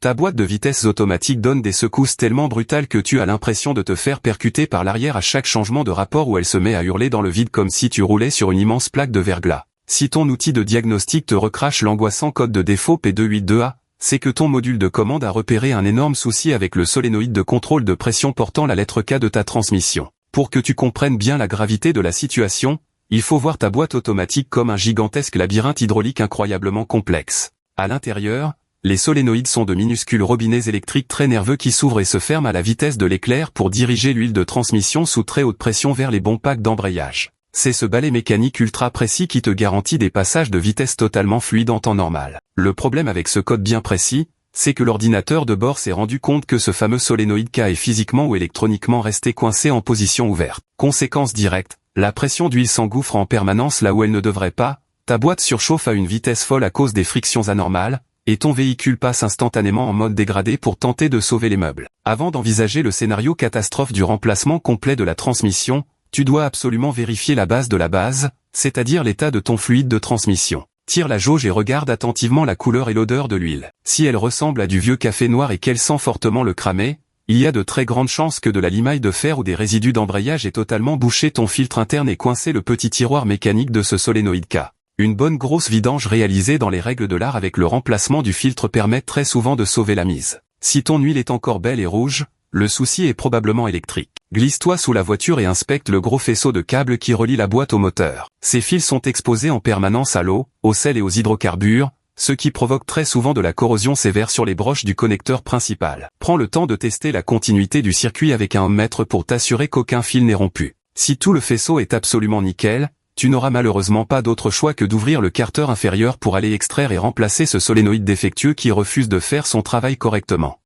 Ta boîte de vitesses automatique donne des secousses tellement brutales que tu as l'impression de te faire percuter par l'arrière à chaque changement de rapport où elle se met à hurler dans le vide comme si tu roulais sur une immense plaque de verglas. Si ton outil de diagnostic te recrache l'angoissant code de défaut P282A, c'est que ton module de commande a repéré un énorme souci avec le solénoïde de contrôle de pression portant la lettre K de ta transmission. Pour que tu comprennes bien la gravité de la situation, il faut voir ta boîte automatique comme un gigantesque labyrinthe hydraulique incroyablement complexe. À l'intérieur, les solénoïdes sont de minuscules robinets électriques très nerveux qui s'ouvrent et se ferment à la vitesse de l'éclair pour diriger l'huile de transmission sous très haute pression vers les bons packs d'embrayage. C'est ce balai mécanique ultra précis qui te garantit des passages de vitesse totalement fluides en temps normal. Le problème avec ce code bien précis, c'est que l'ordinateur de bord s'est rendu compte que ce fameux solénoïde K est physiquement ou électroniquement resté coincé en position ouverte. Conséquence directe, la pression d'huile s'engouffre en permanence là où elle ne devrait pas, ta boîte surchauffe à une vitesse folle à cause des frictions anormales, et ton véhicule passe instantanément en mode dégradé pour tenter de sauver les meubles. Avant d'envisager le scénario catastrophe du remplacement complet de la transmission, tu dois absolument vérifier la base de la base, c'est-à-dire l'état de ton fluide de transmission. Tire la jauge et regarde attentivement la couleur et l'odeur de l'huile. Si elle ressemble à du vieux café noir et qu'elle sent fortement le cramé, il y a de très grandes chances que de la limaille de fer ou des résidus d'embrayage aient totalement bouché ton filtre interne et coincé le petit tiroir mécanique de ce solénoïde K. Une bonne grosse vidange réalisée dans les règles de l'art avec le remplacement du filtre permet très souvent de sauver la mise. Si ton huile est encore belle et rouge, le souci est probablement électrique. Glisse-toi sous la voiture et inspecte le gros faisceau de câbles qui relie la boîte au moteur. Ces fils sont exposés en permanence à l'eau, au sel et aux hydrocarbures, ce qui provoque très souvent de la corrosion sévère sur les broches du connecteur principal. Prends le temps de tester la continuité du circuit avec un ohmmètre pour t'assurer qu'aucun fil n'est rompu. Si tout le faisceau est absolument nickel, tu n'auras malheureusement pas d'autre choix que d'ouvrir le carter inférieur pour aller extraire et remplacer ce solénoïde défectueux qui refuse de faire son travail correctement.